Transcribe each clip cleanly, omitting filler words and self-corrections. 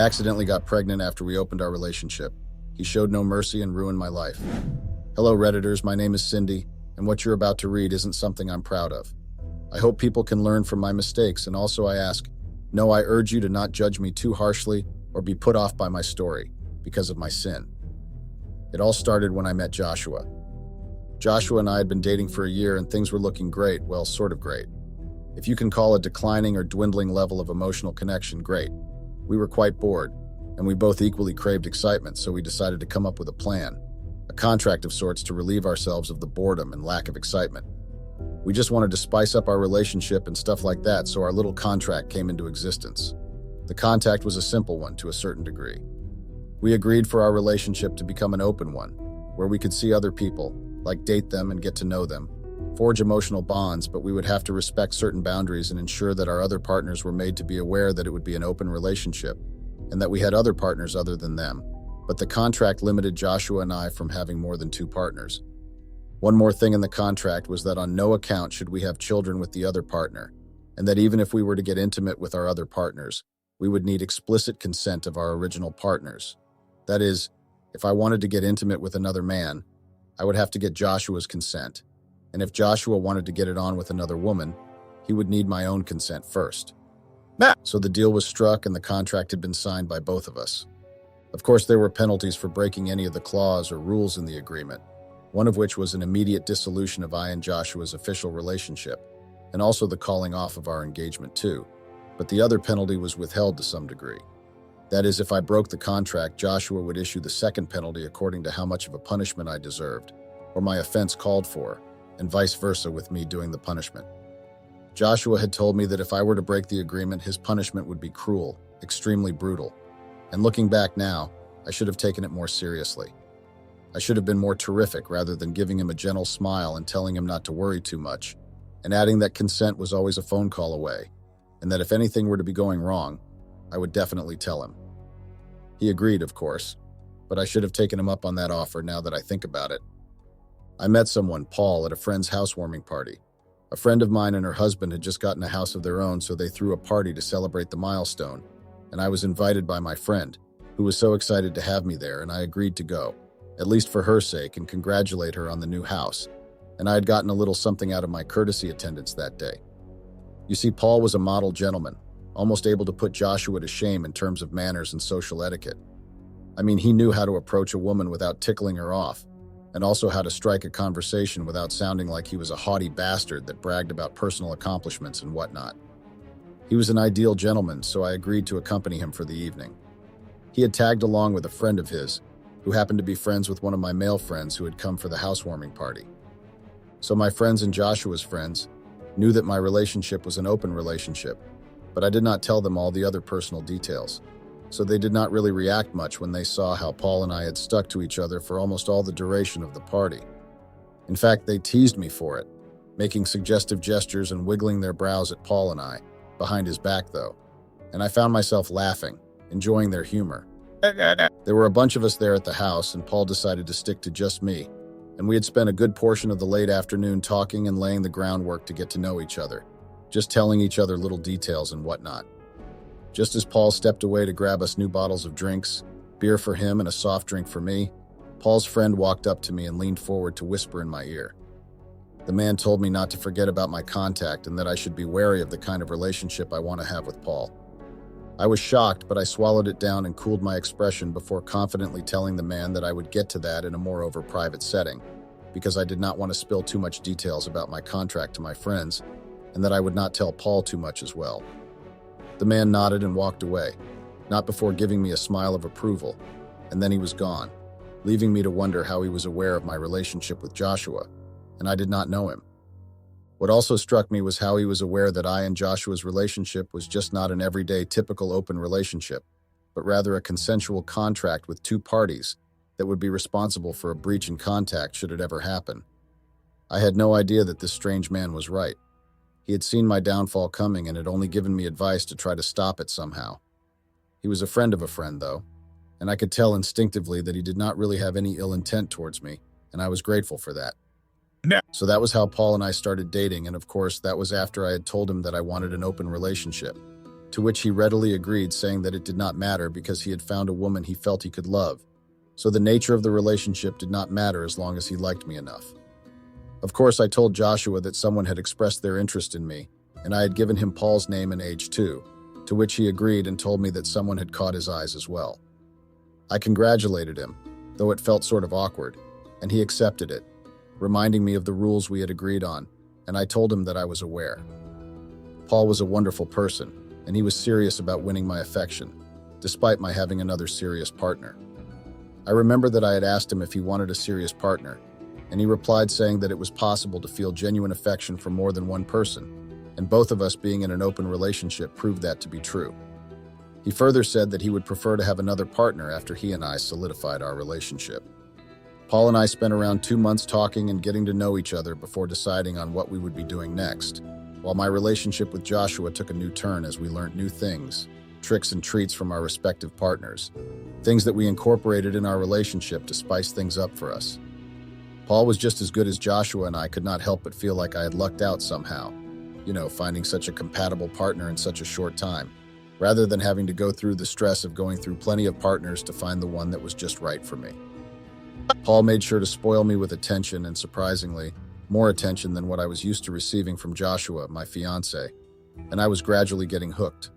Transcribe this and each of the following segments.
accidentally got pregnant after we opened our relationship. He showed no mercy and ruined my life. Hello, Redditors. My name is Cindy, and what you're about to read isn't something I'm proud of. I hope people can learn from my mistakes, and also I ask, no, I urge you to not judge me too harshly or be put off by my story because of my sin. It all started when I met Joshua. Joshua and I had been dating for a year and things were looking great, well, sort of great. If you can call a declining or dwindling level of emotional connection great. We were quite bored, and we both equally craved excitement, so we decided to come up with a plan, a contract of sorts to relieve ourselves of the boredom and lack of excitement. We just wanted to spice up our relationship and stuff like that, so our little contract came into existence. The contract was a simple one to a certain degree. We agreed for our relationship to become an open one, where we could see other people, like date them and get to know them, forge emotional bonds, but we would have to respect certain boundaries and ensure that our other partners were made to be aware that it would be an open relationship and that we had other partners other than them. But the contract limited Joshua and I from having more than 2 partners. One more thing in the contract was that on no account should we have children with the other partner, and that even if we were to get intimate with our other partners, we would need explicit consent of our original partners. That is, if I wanted to get intimate with another man, I would have to get Joshua's consent. And if Joshua wanted to get it on with another woman, he would need my own consent first. So the deal was struck and the contract had been signed by both of us. Of course, there were penalties for breaking any of the clause or rules in the agreement, one of which was an immediate dissolution of I and Joshua's official relationship, and also the calling off of our engagement too. But the other penalty was withheld to some degree. That is, if I broke the contract, Joshua would issue the second penalty according to how much of a punishment I deserved, or my offense called for, and vice versa with me doing the punishment. Joshua had told me that if I were to break the agreement, his punishment would be cruel, extremely brutal. And looking back now, I should have taken it more seriously. I should have been more terrific rather than giving him a gentle smile and telling him not to worry too much, and adding that consent was always a phone call away, and that if anything were to be going wrong, I would definitely tell him. He agreed, of course, but I should have taken him up on that offer now that I think about it. I met someone, Paul, at a friend's housewarming party. A friend of mine and her husband had just gotten a house of their own, so they threw a party to celebrate the milestone, and I was invited by my friend, who was so excited to have me there, and I agreed to go, at least for her sake, and congratulate her on the new house, and I had gotten a little something out of my courtesy attendance that day. You see, Paul was a model gentleman, almost able to put Joshua to shame in terms of manners and social etiquette. I mean, he knew how to approach a woman without tickling her off, and also how to strike a conversation without sounding like he was a haughty bastard that bragged about personal accomplishments and whatnot. He was an ideal gentleman, so I agreed to accompany him for the evening. He had tagged along with a friend of his, who happened to be friends with one of my male friends who had come for the housewarming party. So my friends and Joshua's friends knew that my relationship was an open relationship, but I did not tell them all the other personal details. So they did not really react much when they saw how Paul and I had stuck to each other for almost all the duration of the party. In fact, they teased me for it, making suggestive gestures and wiggling their brows at Paul and I, behind his back though, and I found myself laughing, enjoying their humor. There were a bunch of us there at the house, and Paul decided to stick to just me, and we had spent a good portion of the late afternoon talking and laying the groundwork to get to know each other, just telling each other little details and whatnot. Just as Paul stepped away to grab us new bottles of drinks, beer for him and a soft drink for me, Paul's friend walked up to me and leaned forward to whisper in my ear. The man told me not to forget about my contact and that I should be wary of the kind of relationship I want to have with Paul. I was shocked, but I swallowed it down and cooled my expression before confidently telling the man that I would get to that in a moreover private setting, because I did not want to spill too much details about my contract to my friends, and that I would not tell Paul too much as well. The man nodded and walked away, not before giving me a smile of approval, and then he was gone, leaving me to wonder how he was aware of my relationship with Joshua, and I did not know him. What also struck me was how he was aware that I and Joshua's relationship was just not an everyday typical open relationship, but rather a consensual contract with 2 parties that would be responsible for a breach in contact should it ever happen. I had no idea that this strange man was right. He had seen my downfall coming and had only given me advice to try to stop it somehow. He was a friend of a friend, though, and I could tell instinctively that he did not really have any ill intent towards me, and I was grateful for that. So that was how Paul and I started dating, and of course, that was after I had told him that I wanted an open relationship. to which he readily agreed, saying that it did not matter because he had found a woman he felt he could love, so the nature of the relationship did not matter as long as he liked me enough. Of course, I told Joshua that someone had expressed their interest in me, and I had given him Paul's name and age too, to which he agreed and told me that someone had caught his eyes as well. I congratulated him, though it felt sort of awkward, and he accepted it, reminding me of the rules we had agreed on, and I told him that I was aware. Paul was a wonderful person, and he was serious about winning my affection, despite my having another serious partner. I remember that I had asked him if he wanted a serious partner, and he replied saying that it was possible to feel genuine affection for more than one person, and both of us being in an open relationship proved that to be true. He further said that he would prefer to have another partner after he and I solidified our relationship. Paul and I spent around 2 months talking and getting to know each other before deciding on what we would be doing next, while my relationship with Joshua took a new turn as we learned new things, tricks and treats from our respective partners, things that we incorporated in our relationship to spice things up for us. Paul was just as good as Joshua, and I could not help but feel like I had lucked out somehow, finding such a compatible partner in such a short time, rather than having to go through the stress of going through plenty of partners to find the one that was just right for me. Paul made sure to spoil me with attention, and surprisingly, more attention than what I was used to receiving from Joshua, my fiancé, and I was gradually getting hooked.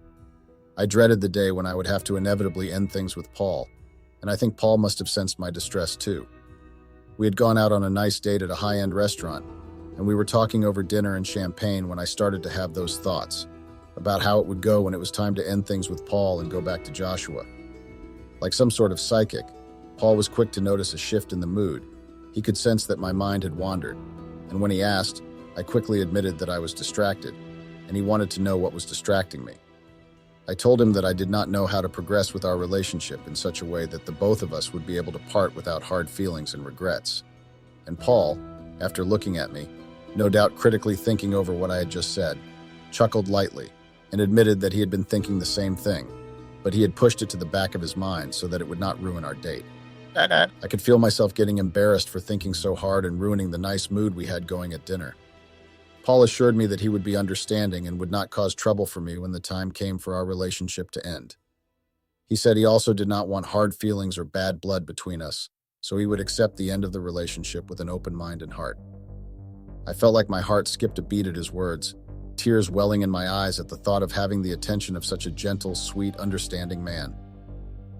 I dreaded the day when I would have to inevitably end things with Paul, and I think Paul must have sensed my distress too. We had gone out on a nice date at a high-end restaurant, and we were talking over dinner and champagne when I started to have those thoughts about how it would go when it was time to end things with Paul and go back to Joshua. Like some sort of psychic, Paul was quick to notice a shift in the mood. He could sense that my mind had wandered, and when he asked, I quickly admitted that I was distracted, and he wanted to know what was distracting me. I told him that I did not know how to progress with our relationship in such a way that the both of us would be able to part without hard feelings and regrets. And Paul, after looking at me, no doubt critically thinking over what I had just said, chuckled lightly and admitted that he had been thinking the same thing, but he had pushed it to the back of his mind so that it would not ruin our date. I could feel myself getting embarrassed for thinking so hard and ruining the nice mood we had going at dinner. Paul assured me that he would be understanding and would not cause trouble for me when the time came for our relationship to end. He said he also did not want hard feelings or bad blood between us, so he would accept the end of the relationship with an open mind and heart. I felt like my heart skipped a beat at his words, tears welling in my eyes at the thought of having the attention of such a gentle, sweet, understanding man.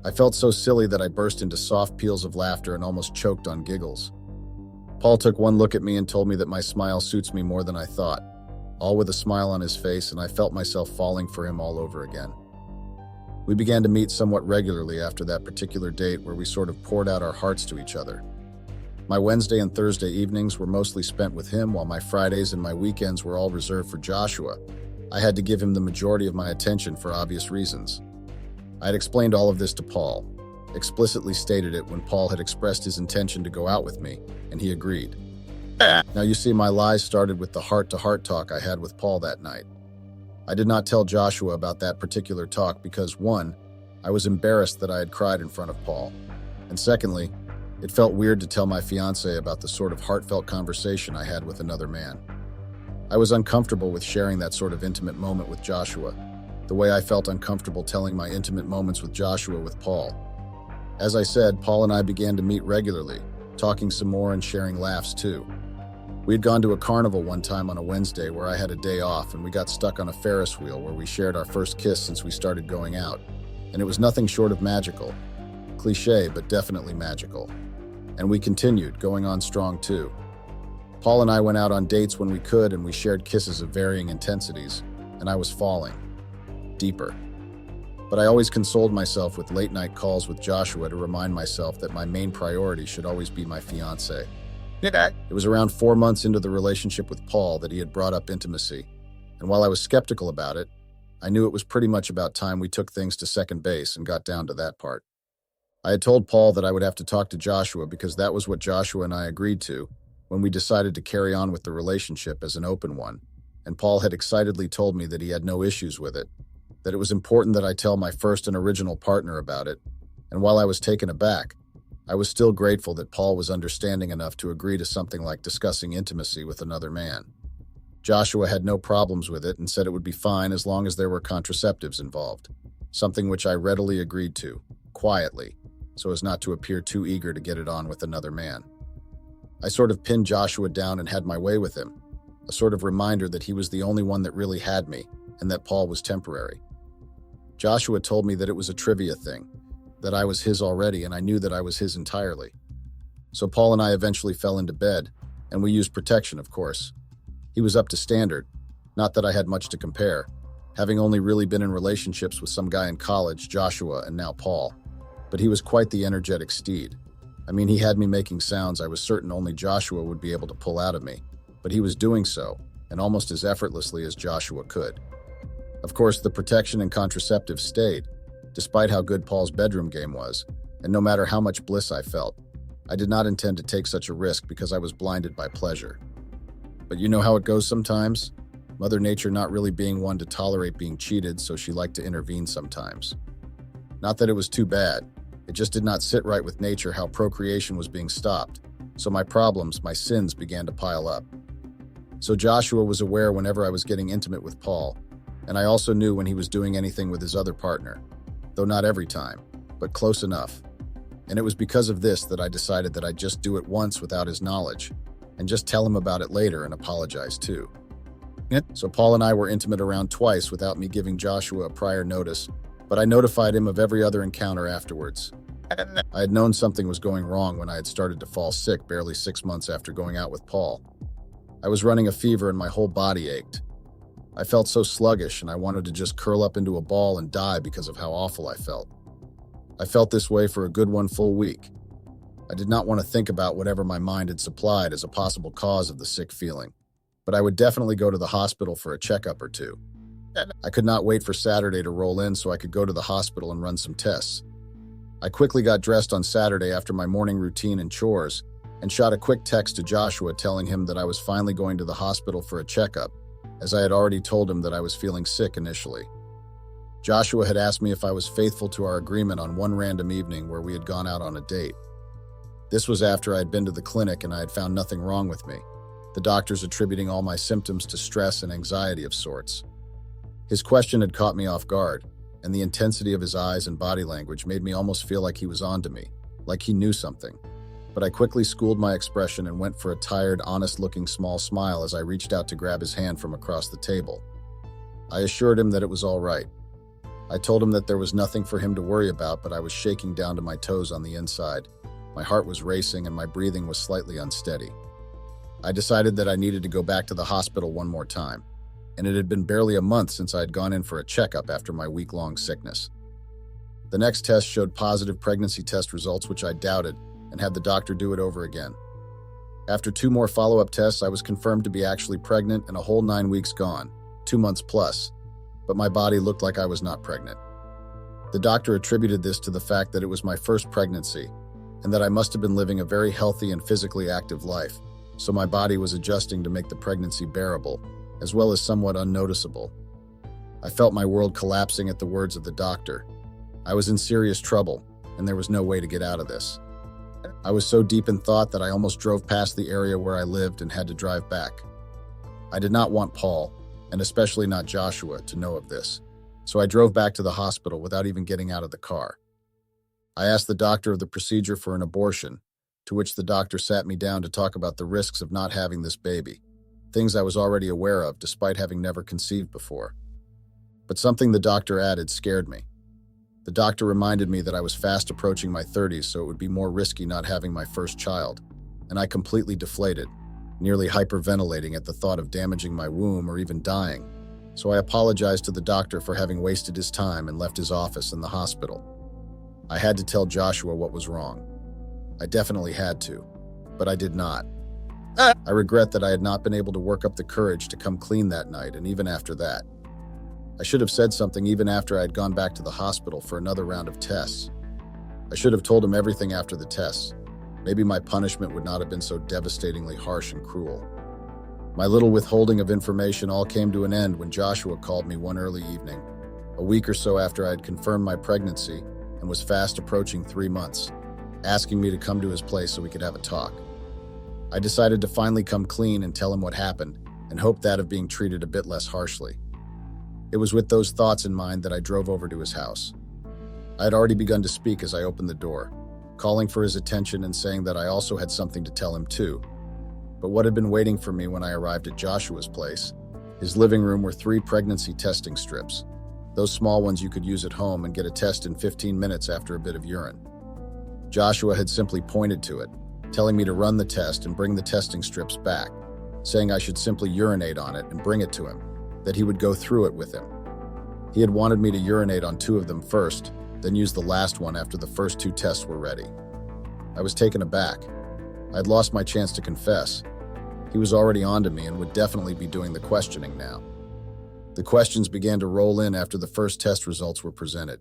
I felt so silly that I burst into soft peals of laughter and almost choked on giggles. Paul took one look at me and told me that my smile suits me more than I thought, all with a smile on his face, and I felt myself falling for him all over again. We began to meet somewhat regularly after that particular date where we sort of poured out our hearts to each other. My Wednesday and Thursday evenings were mostly spent with him, while my Fridays and my weekends were all reserved for Joshua. I had to give him the majority of my attention for obvious reasons. I had explained all of this to Paul, explicitly stated it when Paul had expressed his intention to go out with me, and he agreed. Now you see, my lies started with the heart-to-heart talk I had with Paul that night. I did not tell Joshua about that particular talk because, one, I was embarrassed that I had cried in front of Paul, and secondly, it felt weird to tell my fiancé about the sort of heartfelt conversation I had with another man. I was uncomfortable with sharing that sort of intimate moment with Joshua, the way I felt uncomfortable telling my intimate moments with Joshua with Paul. As I said, Paul and I began to meet regularly, talking some more and sharing laughs too. We had gone to a carnival one time on a Wednesday where I had a day off, and we got stuck on a Ferris wheel where we shared our first kiss since we started going out, and it was nothing short of magical. Cliché, but definitely magical. And we continued, going on strong too. Paul and I went out on dates when we could, and we shared kisses of varying intensities, and I was falling deeper. But I always consoled myself with late-night calls with Joshua to remind myself that my main priority should always be my fiancé. It was around 4 months into the relationship with Paul that he had brought up intimacy, and while I was skeptical about it, I knew it was pretty much about time we took things to second base and got down to that part. I had told Paul that I would have to talk to Joshua because that was what Joshua and I agreed to when we decided to carry on with the relationship as an open one, and Paul had excitedly told me that he had no issues with it, that it was important that I tell my first and original partner about it, and while I was taken aback, I was still grateful that Paul was understanding enough to agree to something like discussing intimacy with another man. Joshua had no problems with it and said it would be fine as long as there were contraceptives involved, something which I readily agreed to, quietly, so as not to appear too eager to get it on with another man. I sort of pinned Joshua down and had my way with him, a sort of reminder that he was the only one that really had me and that Paul was temporary. Joshua told me that it was a trivia thing, that I was his already and I knew that I was his entirely. So Paul and I eventually fell into bed, and we used protection, of course. He was up to standard, not that I had much to compare, having only really been in relationships with some guy in college, Joshua, and now Paul. But he was quite the energetic steed. I mean, he had me making sounds I was certain only Joshua would be able to pull out of me, but he was doing so, and almost as effortlessly as Joshua could. Of course, the protection and contraceptives stayed, despite how good Paul's bedroom game was, and no matter how much bliss I felt. I did not intend to take such a risk because I was blinded by pleasure. But you know how it goes sometimes? Mother Nature not really being one to tolerate being cheated, so she liked to intervene sometimes. Not that it was too bad. It just did not sit right with nature how procreation was being stopped, so my problems, my sins began to pile up. So Joshua was aware whenever I was getting intimate with Paul, and I also knew when he was doing anything with his other partner, though not every time, but close enough. And it was because of this that I decided that I'd just do it once without his knowledge, and just tell him about it later and apologize too. So Paul and I were intimate around twice without me giving Joshua a prior notice, but I notified him of every other encounter afterwards. I had known something was going wrong when I had started to fall sick barely 6 months after going out with Paul. I was running a fever and my whole body ached. I felt so sluggish and I wanted to just curl up into a ball and die because of how awful I felt. I felt this way for a good 1 full week. I did not want to think about whatever my mind had supplied as a possible cause of the sick feeling, but I would definitely go to the hospital for a checkup or two. I could not wait for Saturday to roll in so I could go to the hospital and run some tests. I quickly got dressed on Saturday after my morning routine and chores and shot a quick text to Joshua telling him that I was finally going to the hospital for a checkup, as I had already told him that I was feeling sick initially. Joshua had asked me if I was faithful to our agreement on one random evening where we had gone out on a date. This was after I had been to the clinic and I had found nothing wrong with me, the doctors attributing all my symptoms to stress and anxiety of sorts. His question had caught me off guard, and the intensity of his eyes and body language made me almost feel like he was on to me, like he knew something. But I quickly schooled my expression and went for a tired, honest-looking small smile as I reached out to grab his hand from across the table. I assured him that it was all right. I told him that there was nothing for him to worry about, but I was shaking down to my toes on the inside. My heart was racing and my breathing was slightly unsteady. I decided that I needed to go back to the hospital one more time, and it had been barely a month since I had gone in for a checkup after my week-long sickness. The next test showed positive pregnancy test results, which I doubted, and had the doctor do it over again. After 2 more follow-up tests, I was confirmed to be actually pregnant and a whole 9 weeks gone, 2 months plus, but my body looked like I was not pregnant. The doctor attributed this to the fact that it was my first pregnancy, and that I must have been living a very healthy and physically active life, so my body was adjusting to make the pregnancy bearable, as well as somewhat unnoticeable. I felt my world collapsing at the words of the doctor. I was in serious trouble, and there was no way to get out of this. I was so deep in thought that I almost drove past the area where I lived and had to drive back. I did not want Paul, and especially not Joshua, to know of this, so I drove back to the hospital without even getting out of the car. I asked the doctor of the procedure for an abortion, to which the doctor sat me down to talk about the risks of not having this baby, things I was already aware of despite having never conceived before. But something the doctor added scared me. The doctor reminded me that I was fast approaching my 30s, so it would be more risky not having my first child, and I completely deflated, nearly hyperventilating at the thought of damaging my womb or even dying. So I apologized to the doctor for having wasted his time and left his office in the hospital. I had to tell Joshua what was wrong. I definitely had to, but I did not. I regret that I had not been able to work up the courage to come clean that night, and even after that. I should have said something even after I had gone back to the hospital for another round of tests. I should have told him everything after the tests. Maybe my punishment would not have been so devastatingly harsh and cruel. My little withholding of information all came to an end when Joshua called me one early evening, a week or so after I had confirmed my pregnancy and was fast approaching 3 months, asking me to come to his place so we could have a talk. I decided to finally come clean and tell him what happened, and hoped that of being treated a bit less harshly. It was with those thoughts in mind that I drove over to his house. I had already begun to speak as I opened the door, calling for his attention and saying that I also had something to tell him too. But what had been waiting for me when I arrived at Joshua's place, his living room, were 3 pregnancy testing strips. Those small ones you could use at home and get a test in 15 minutes after a bit of urine. Joshua had simply pointed to it, telling me to run the test and bring the testing strips back, saying I should simply urinate on it and bring it to him, that he would go through it with him. He had wanted me to urinate on 2 of them first, then use the last one after the first 2 tests were ready. I was taken aback. I had lost my chance to confess. He was already onto me and would definitely be doing the questioning now. The questions began to roll in after the first test results were presented.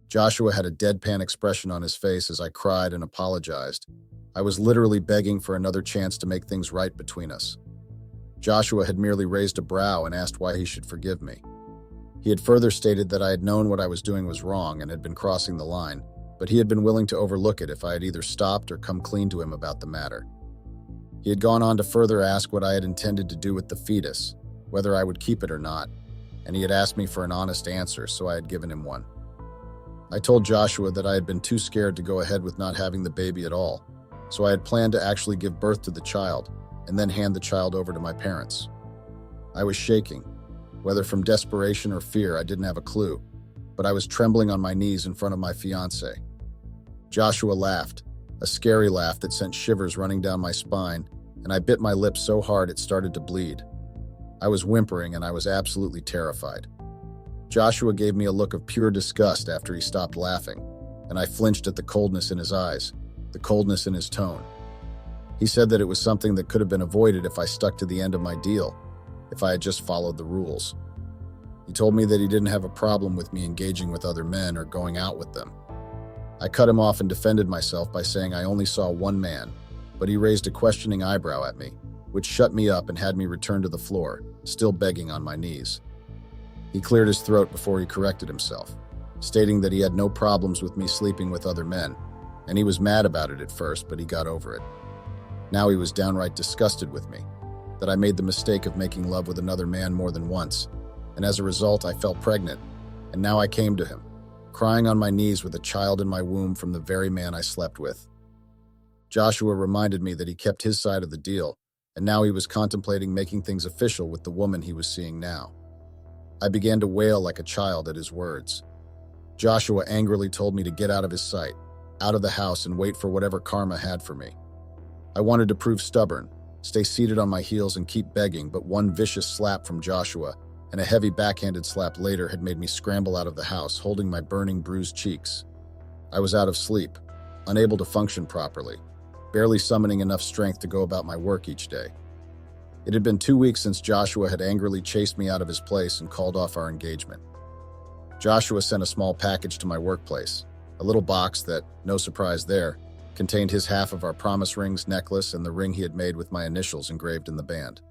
Joshua had a deadpan expression on his face as I cried and apologized. I was literally begging for another chance to make things right between us. Joshua had merely raised a brow and asked why he should forgive me. He had further stated that I had known what I was doing was wrong and had been crossing the line, but he had been willing to overlook it if I had either stopped or come clean to him about the matter. He had gone on to further ask what I had intended to do with the fetus, whether I would keep it or not, and he had asked me for an honest answer, so I had given him one. I told Joshua that I had been too scared to go ahead with not having the baby at all, so I had planned to actually give birth to the child and then hand the child over to my parents. I was shaking. Whether from desperation or fear, I didn't have a clue, but I was trembling on my knees in front of my fiancée. Joshua laughed, a scary laugh that sent shivers running down my spine, and I bit my lip so hard it started to bleed. I was whimpering and I was absolutely terrified. Joshua gave me a look of pure disgust after he stopped laughing, and I flinched at the coldness in his eyes, the coldness in his tone. He said that it was something that could have been avoided if I stuck to the end of my deal, if I had just followed the rules. He told me that he didn't have a problem with me engaging with other men or going out with them. I cut him off and defended myself by saying I only saw one man, but he raised a questioning eyebrow at me, which shut me up and had me return to the floor, still begging on my knees. He cleared his throat before he corrected himself, stating that he had no problems with me sleeping with other men, and he was mad about it at first, but he got over it. Now he was downright disgusted with me, that I made the mistake of making love with another man more than once, and as a result I fell pregnant, and now I came to him, crying on my knees with a child in my womb from the very man I slept with. Joshua reminded me that he kept his side of the deal, and now he was contemplating making things official with the woman he was seeing now. I began to wail like a child at his words. Joshua angrily told me to get out of his sight, out of the house, and wait for whatever karma had for me. I wanted to prove stubborn, stay seated on my heels and keep begging, but one vicious slap from Joshua and a heavy backhanded slap later had made me scramble out of the house, holding my burning, bruised cheeks. I was out of sleep, unable to function properly, barely summoning enough strength to go about my work each day. It had been 2 weeks since Joshua had angrily chased me out of his place and called off our engagement. Joshua sent a small package to my workplace, a little box that, no surprise there, contained his half of our promise rings, necklace, and the ring he had made with my initials engraved in the band.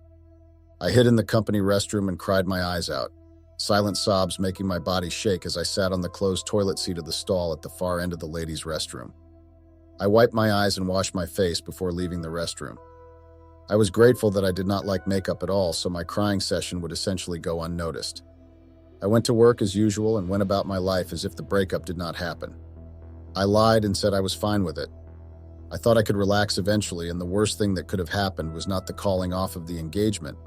I hid in the company restroom and cried my eyes out, silent sobs making my body shake as I sat on the closed toilet seat of the stall at the far end of the ladies' restroom. I wiped my eyes and washed my face before leaving the restroom. I was grateful that I did not like makeup at all, so my crying session would essentially go unnoticed. I went to work as usual and went about my life as if the breakup did not happen. I lied and said I was fine with it. I thought I could relax eventually, and the worst thing that could have happened was not the calling off of the engagement,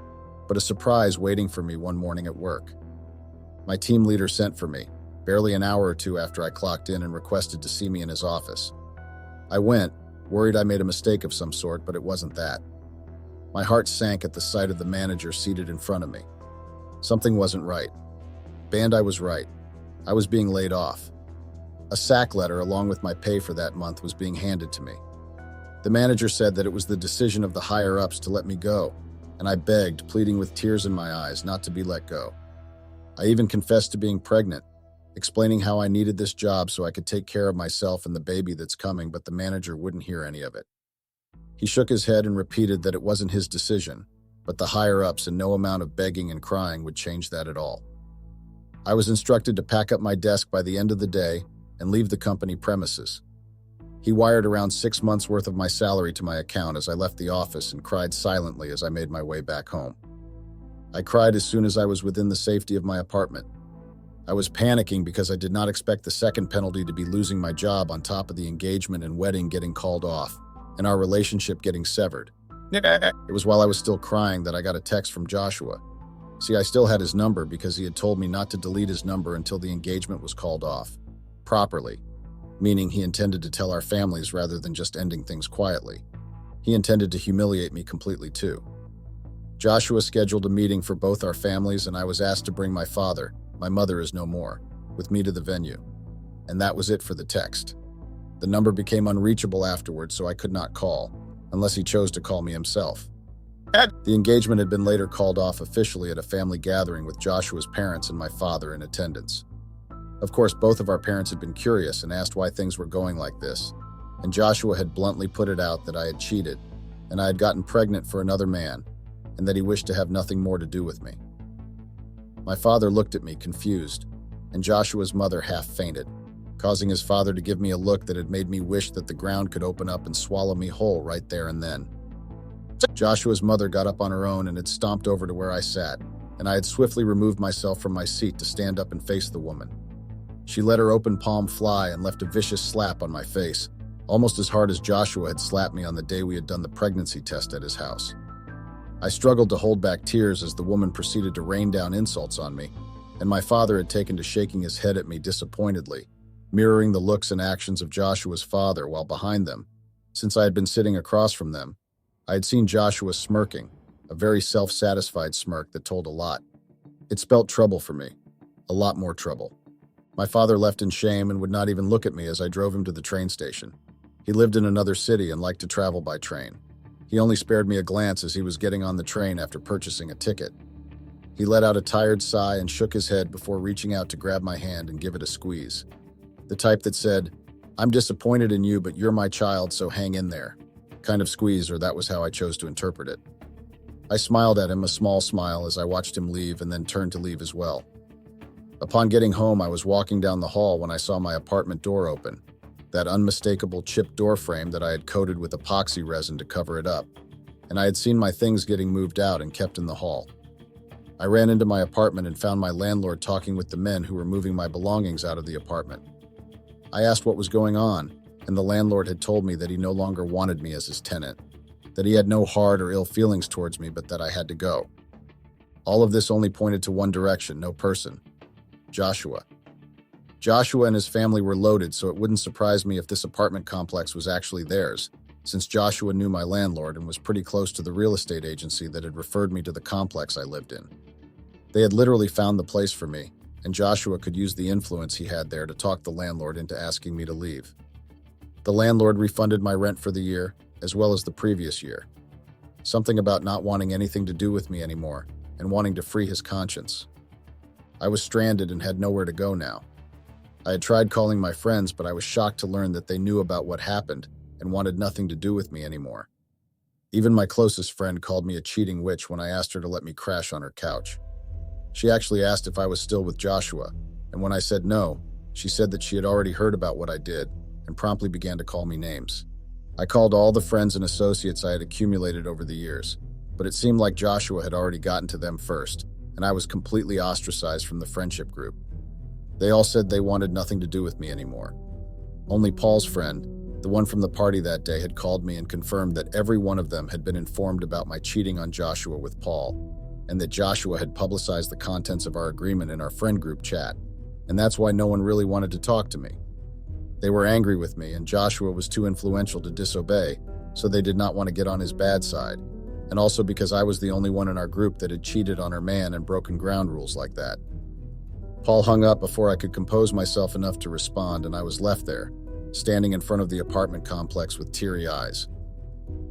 but a surprise waiting for me one morning at work. My team leader sent for me, barely an hour or two after I clocked in, and requested to see me in his office. I went, worried I made a mistake of some sort, but it wasn't that. My heart sank at the sight of the manager seated in front of me. Something wasn't right. Bandai was right. I was being laid off. A sack letter along with my pay for that month was being handed to me. The manager said that it was the decision of the higher-ups to let me go, and I begged, pleading with tears in my eyes, not to be let go. I even confessed to being pregnant, explaining how I needed this job so I could take care of myself and the baby that's coming, but the manager wouldn't hear any of it. He shook his head and repeated that it wasn't his decision, but the higher-ups, and no amount of begging and crying would change that at all. I was instructed to pack up my desk by the end of the day and leave the company premises. He wired around 6 months' worth of my salary to my account as I left the office and cried silently as I made my way back home. I cried as soon as I was within the safety of my apartment. I was panicking because I did not expect the second penalty to be losing my job on top of the engagement and wedding getting called off, and our relationship getting severed. It was while I was still crying that I got a text from Joshua. See, I still had his number because he had told me not to delete his number until the engagement was called off. Properly. Meaning he intended to tell our families rather than just ending things quietly. He intended to humiliate me completely too. Joshua scheduled a meeting for both our families, and I was asked to bring my father, my mother is no more, with me to the venue. And that was it for the text. The number became unreachable afterwards, so I could not call, unless he chose to call me himself. The engagement had been later called off officially at a family gathering with Joshua's parents and my father in attendance. Of course, both of our parents had been curious and asked why things were going like this, and Joshua had bluntly put it out that I had cheated, and I had gotten pregnant for another man, and that he wished to have nothing more to do with me. My father looked at me, confused, and Joshua's mother half fainted, causing his father to give me a look that had made me wish that the ground could open up and swallow me whole right there and then. Joshua's mother got up on her own and had stomped over to where I sat, and I had swiftly removed myself from my seat to stand up and face the woman. She let her open palm fly and left a vicious slap on my face, almost as hard as Joshua had slapped me on the day we had done the pregnancy test at his house. I struggled to hold back tears as the woman proceeded to rain down insults on me, and my father had taken to shaking his head at me disappointedly, mirroring the looks and actions of Joshua's father while behind them. Since I had been sitting across from them, I had seen Joshua smirking, a very self-satisfied smirk that told a lot. It spelt trouble for me, a lot more trouble. My father left in shame and would not even look at me as I drove him to the train station. He lived in another city and liked to travel by train. He only spared me a glance as he was getting on the train after purchasing a ticket. He let out a tired sigh and shook his head before reaching out to grab my hand and give it a squeeze. The type that said, "I'm disappointed in you, but you're my child, so hang in there." Kind of squeeze, or that was how I chose to interpret it. I smiled at him, a small smile, as I watched him leave and then turned to leave as well. Upon getting home, I was walking down the hall when I saw my apartment door open, that unmistakable chipped door frame that I had coated with epoxy resin to cover it up, and I had seen my things getting moved out and kept in the hall. I ran into my apartment and found my landlord talking with the men who were moving my belongings out of the apartment. I asked what was going on, and the landlord had told me that he no longer wanted me as his tenant, that he had no hard or ill feelings towards me, but that I had to go. All of this only pointed to one direction, no person: Joshua. Joshua and his family were loaded, so it wouldn't surprise me if this apartment complex was actually theirs, since Joshua knew my landlord and was pretty close to the real estate agency that had referred me to the complex I lived in. They had literally found the place for me, and Joshua could use the influence he had there to talk the landlord into asking me to leave. The landlord refunded my rent for the year, as well as the previous year. Something about not wanting anything to do with me anymore, and wanting to free his conscience. I was stranded and had nowhere to go now. I had tried calling my friends, but I was shocked to learn that they knew about what happened and wanted nothing to do with me anymore. Even my closest friend called me a cheating witch when I asked her to let me crash on her couch. She actually asked if I was still with Joshua, and when I said no, she said that she had already heard about what I did and promptly began to call me names. I called all the friends and associates I had accumulated over the years, but it seemed like Joshua had already gotten to them first, and I was completely ostracized from the friendship group. They all said they wanted nothing to do with me anymore. Only Paul's friend, the one from the party that day, had called me and confirmed that every one of them had been informed about my cheating on Joshua with Paul, and that Joshua had publicized the contents of our agreement in our friend group chat, and that's why no one really wanted to talk to me. They were angry with me, and Joshua was too influential to disobey, so they did not want to get on his bad side, and also because I was the only one in our group that had cheated on her man and broken ground rules like that. Paul hung up before I could compose myself enough to respond, and I was left there, standing in front of the apartment complex with teary eyes.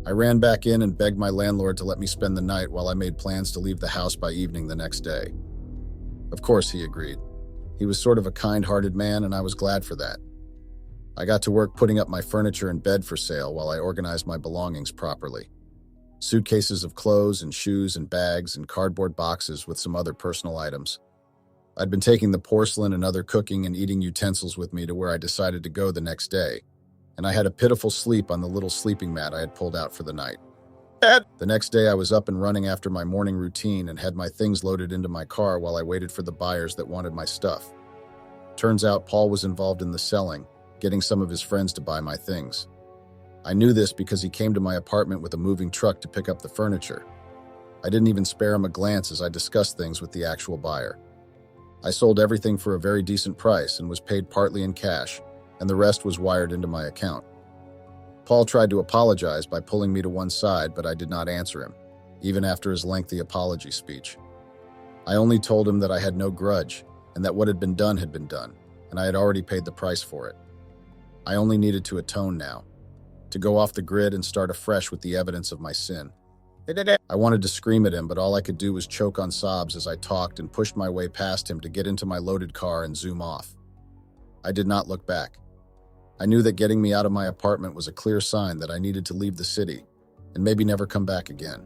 I ran back in and begged my landlord to let me spend the night while I made plans to leave the house by evening the next day. Of course, he agreed. He was sort of a kind-hearted man, and I was glad for that. I got to work putting up my furniture and bed for sale while I organized my belongings properly. Suitcases of clothes and shoes and bags and cardboard boxes with some other personal items. I'd been taking the porcelain and other cooking and eating utensils with me to where I decided to go the next day, and I had a pitiful sleep on the little sleeping mat I had pulled out for the night. The next day, I was up and running after my morning routine and had my things loaded into my car while I waited for the buyers that wanted my stuff. Turns out Paul was involved in the selling, getting some of his friends to buy my things. I knew this because he came to my apartment with a moving truck to pick up the furniture. I didn't even spare him a glance as I discussed things with the actual buyer. I sold everything for a very decent price and was paid partly in cash, and the rest was wired into my account. Paul tried to apologize by pulling me to one side, but I did not answer him, even after his lengthy apology speech. I only told him that I had no grudge and that what had been done, and I had already paid the price for it. I only needed to atone now, to go off the grid and start afresh with the evidence of my sin. I wanted to scream at him, but all I could do was choke on sobs as I talked and pushed my way past him to get into my loaded car and zoom off. I did not look back. I knew that getting me out of my apartment was a clear sign that I needed to leave the city and maybe never come back again.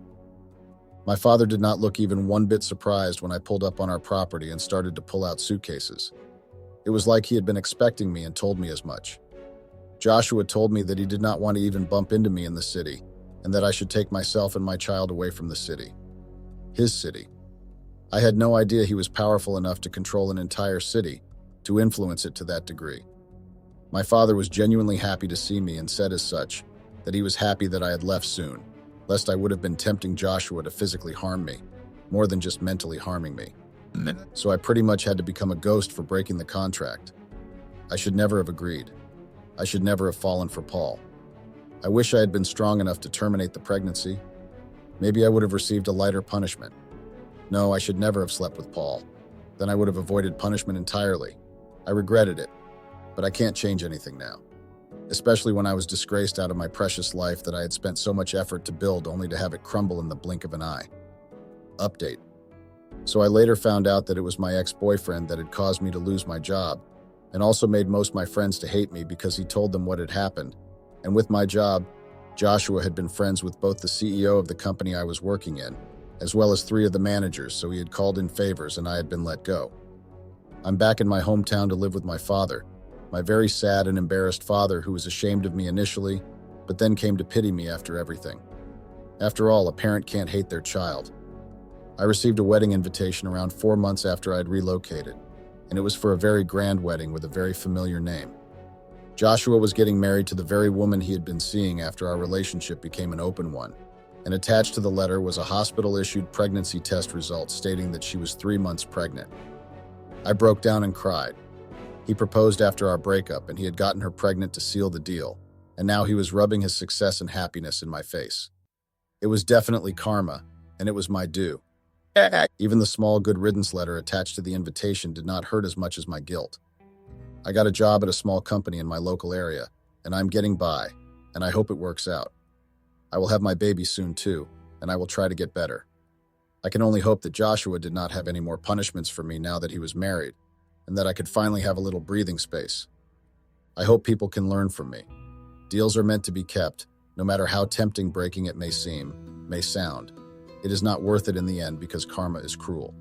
My father did not look even one bit surprised when I pulled up on our property and started to pull out suitcases. It was like he had been expecting me and told me as much. Joshua told me that he did not want to even bump into me in the city and that I should take myself and my child away from the city. His city. I had no idea he was powerful enough to control an entire city, to influence it to that degree. My father was genuinely happy to see me and said as such that he was happy that I had left soon, lest I would have been tempting Joshua to physically harm me, more than just mentally harming me. So I pretty much had to become a ghost for breaking the contract. I should never have agreed. I should never have fallen for Paul. I wish I had been strong enough to terminate the pregnancy. Maybe I would have received a lighter punishment. No, I should never have slept with Paul. Then I would have avoided punishment entirely. I regretted it, but I can't change anything now. Especially when I was disgraced out of my precious life that I had spent so much effort to build only to have it crumble in the blink of an eye. Update. So I later found out that it was my ex-boyfriend that had caused me to lose my job, and also made most of my friends to hate me because he told them what had happened. And with my job, Joshua had been friends with both the CEO of the company I was working in, as well as 3 of the managers, so he had called in favors and I had been let go. I'm back in my hometown to live with my father, my very sad and embarrassed father who was ashamed of me initially, but then came to pity me after everything. After all, a parent can't hate their child. I received a wedding invitation around 4 months after I'd relocated, and it was for a very grand wedding with a very familiar name. Joshua was getting married to the very woman he had been seeing after our relationship became an open one, and attached to the letter was a hospital-issued pregnancy test result stating that she was 3 months pregnant. I broke down and cried. He proposed after our breakup, and he had gotten her pregnant to seal the deal, and now he was rubbing his success and happiness in my face. It was definitely karma, and it was my due. Even the small good riddance letter attached to the invitation did not hurt as much as my guilt. I got a job at a small company in my local area, and I'm getting by, and I hope it works out. I will have my baby soon too, and I will try to get better. I can only hope that Joshua did not have any more punishments for me now that he was married, and that I could finally have a little breathing space. I hope people can learn from me. Deals are meant to be kept, no matter how tempting breaking it may sound. It is not worth it in the end because karma is cruel.